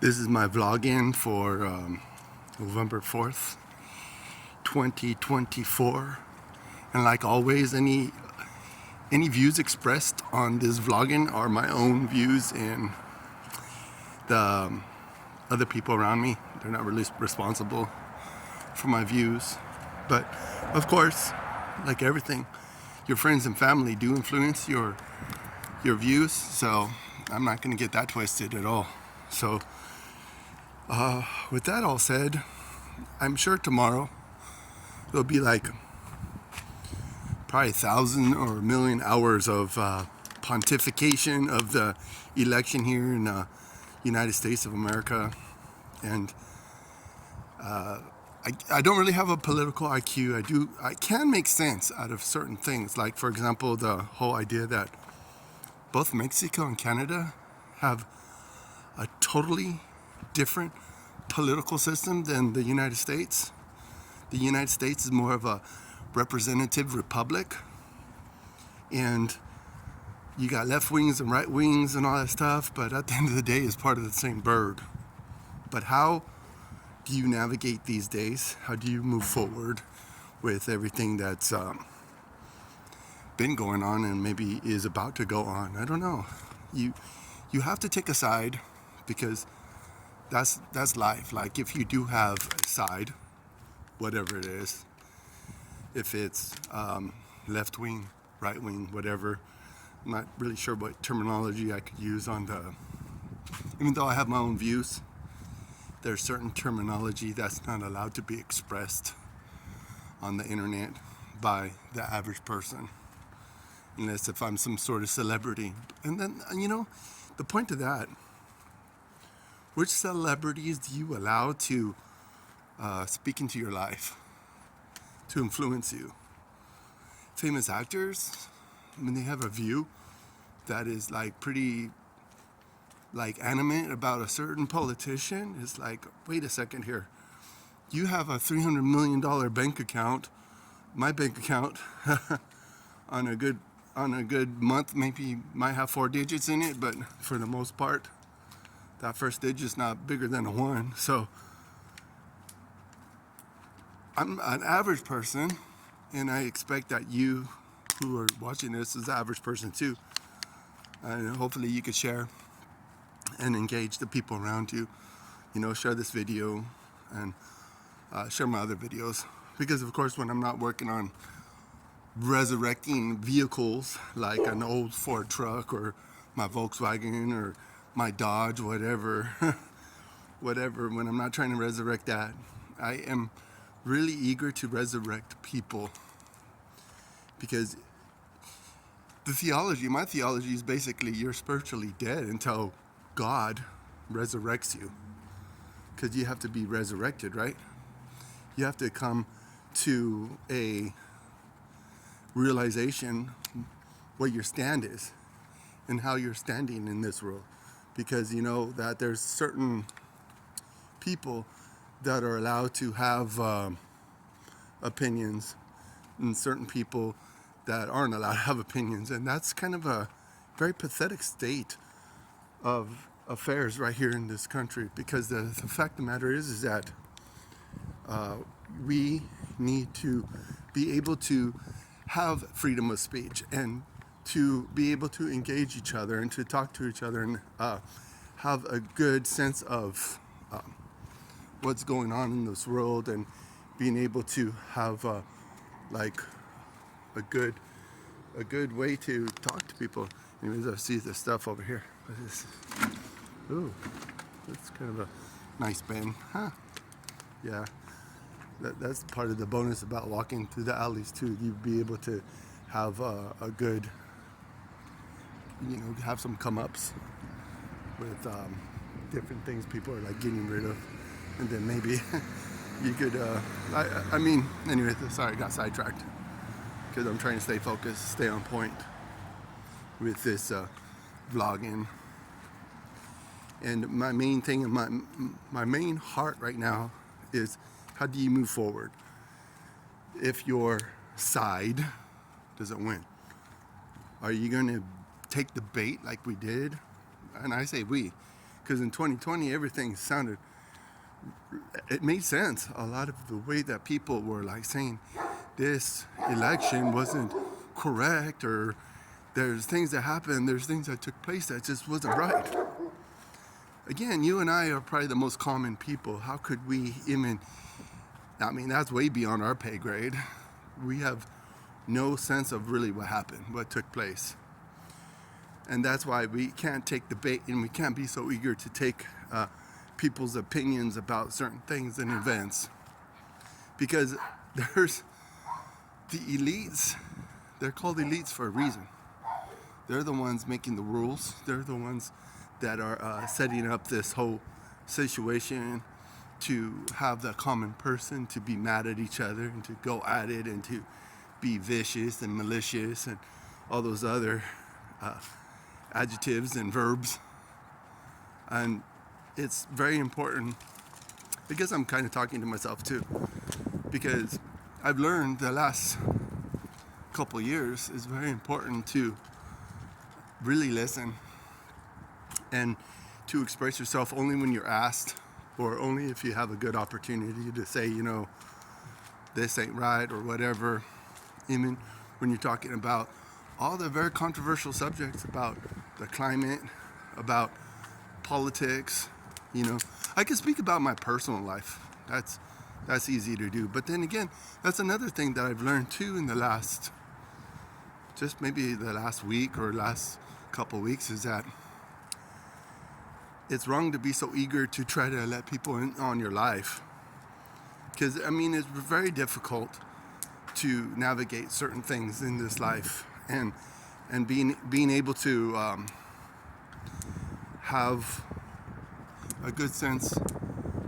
This is my vlog-in for November 4th, 2024. And like always, any views expressed on this vlog-in are my own views, and the other people around me, they're not really responsible for my views. But of course, like everything, your friends and family do influence your views, so I'm not going to get that twisted at all. So with that all said, I'm sure tomorrow there'll be like probably 1,000 or 1,000,000 hours of pontification of the election here in the United States of America. And I don't really have a political IQ. I can make sense out of certain things. Like, for example, the whole idea that both Mexico and Canada have a totally different political system than the United States. The United States is more of a representative republic, and you got left wings and right wings and all that stuff, but at the end of the day, it's part of the same bird. But how do you navigate these days? How do you move forward with everything that's been going on and maybe is about to go on? I don't know. You have to take a side, because that's life. Like, if you do have a side, whatever it is, if it's left wing, right wing, whatever, I'm not really sure what terminology I could use on even though I have my own views, there's certain terminology that's not allowed to be expressed on the internet by the average person, unless if I'm some sort of celebrity. And then, the point of that, which celebrities do you allow to speak into your life, to influence you? Famous actors, when they have a view that is like pretty like animate about a certain politician, it's like, wait a second here. You have a $300 million bank account. My bank account on a good month maybe might have 4 digits in it, but for the most part, that first digit's not bigger than a 1. So I'm an average person, and I expect that you who are watching this is an average person too. And hopefully you could share and engage the people around you. Share this video and share my other videos. Because of course, when I'm not working on resurrecting vehicles like an old Ford truck or my Volkswagen or my Dodge, whatever, when I'm not trying to resurrect that, I am really eager to resurrect people. Because my theology is basically you're spiritually dead until God resurrects you. Because you have to be resurrected, right? You have to come to a realization what your stand is and how you're standing in this world. Because you know that there's certain people that are allowed to have opinions, and certain people that aren't allowed to have opinions. And that's kind of a very pathetic state of affairs right here in this country, because the fact of the matter is that we need to be able to have freedom of speech and to be able to engage each other and to talk to each other and have a good sense of what's going on in this world, and being able to have like a good way to talk to people. Anyways, I see this stuff over here. Ooh, that's kind of a nice bend, huh? Yeah, that's part of the bonus about walking through the alleys too. You'd be able to have a good, have some come-ups with different things people are like getting rid of, and then maybe you could. Anyway, sorry, I got sidetracked because I'm trying to stay focused, stay on point with this vlogging. And my main thing and my main heart right now is, how do you move forward if your side doesn't win? Are you going to take the bait like we did? And I say we, Because in 2020, everything sounded, it made sense. A lot of the way that people were like saying this election wasn't correct, or there's things that happened, there's things that took place that just wasn't right. Again, you and I are probably the most common people. How could we even, I mean, that's way beyond our pay grade. We have no sense of really what happened, what took place. And that's why we can't take debate, and we can't be so eager to take people's opinions about certain things and events. Because there's the elites, they're called elites for a reason. They're the ones making the rules. They're the ones that are setting up this whole situation to have the common person to be mad at each other and to go at it and to be vicious and malicious and all those other adjectives and verbs. And it's very important. I guess I'm kind of talking to myself too, because I've learned the last couple years it's very important to really listen and to express yourself only when you're asked, or only if you have a good opportunity to say, you know, this ain't right or whatever. Even when you're talking about all the very controversial subjects about the climate, about politics, you know. I can speak about my personal life. That's easy to do. But then again, that's another thing that I've learned too in the last, just maybe the last week or last couple weeks, is that it's wrong to be so eager to try to let people in on your life. Because, I mean, it's very difficult to navigate certain things in this life, and being able to have a good sense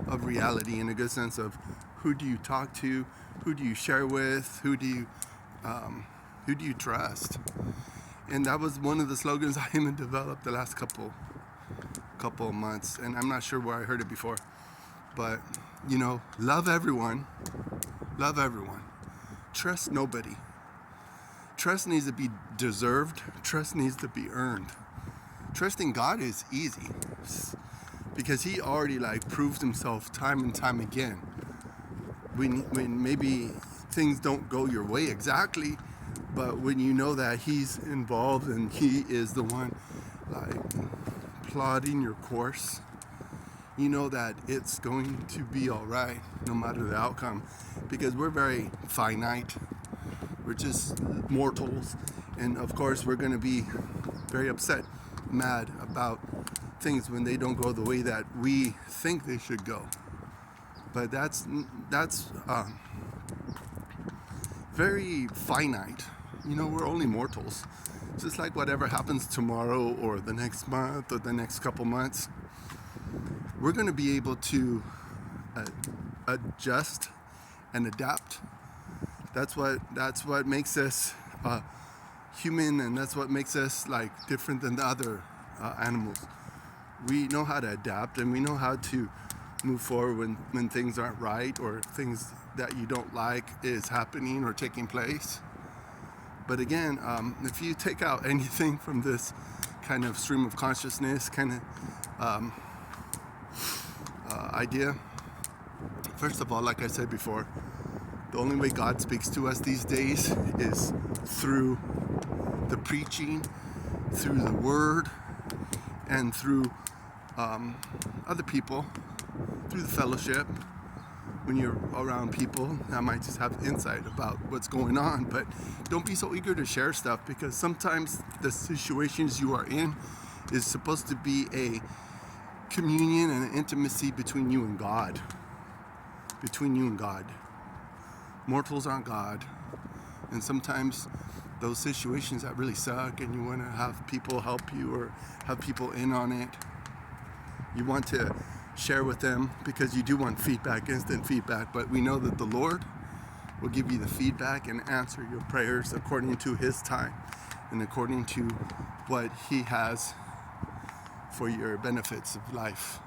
of reality and a good sense of who do you talk to, who do you share with, who do you trust. And that was one of the slogans I even developed the last couple of months, and I'm not sure where I heard it before, but you know, love everyone, trust nobody. Trust needs to be deserved. Trust needs to be earned. Trusting God is easy because He already like proved Himself time and time again. When maybe things don't go your way exactly, but when you know that He's involved and He is the one like plotting your course, you know that it's going to be all right no matter the outcome, because we're very finite. We're just mortals, and of course we're going to be very upset, mad about things when they don't go the way that we think they should go. But that's very finite. You know, we're only mortals. Just like whatever happens tomorrow or the next month or the next couple months, we're going to be able to adjust and adapt. That's what makes us human, and that's what makes us like different than the other animals. We know how to adapt, and we know how to move forward when things aren't right, or things that you don't like is happening or taking place. But again, if you take out anything from this kind of stream of consciousness kind of idea, first of all, like I said before, the only way God speaks to us these days is through the preaching, through the word, and through other people, through the fellowship. When you're around people that might just have insight about what's going on, but don't be so eager to share stuff, because sometimes the situations you are in is supposed to be a communion and an intimacy between you and God. Between you and God. Mortals aren't God, and sometimes those situations that really suck and you want to have people help you or have people in on it, you want to share with them because you do want feedback, instant feedback. But we know that the Lord will give you the feedback and answer your prayers according to His time and according to what He has for your benefits of life.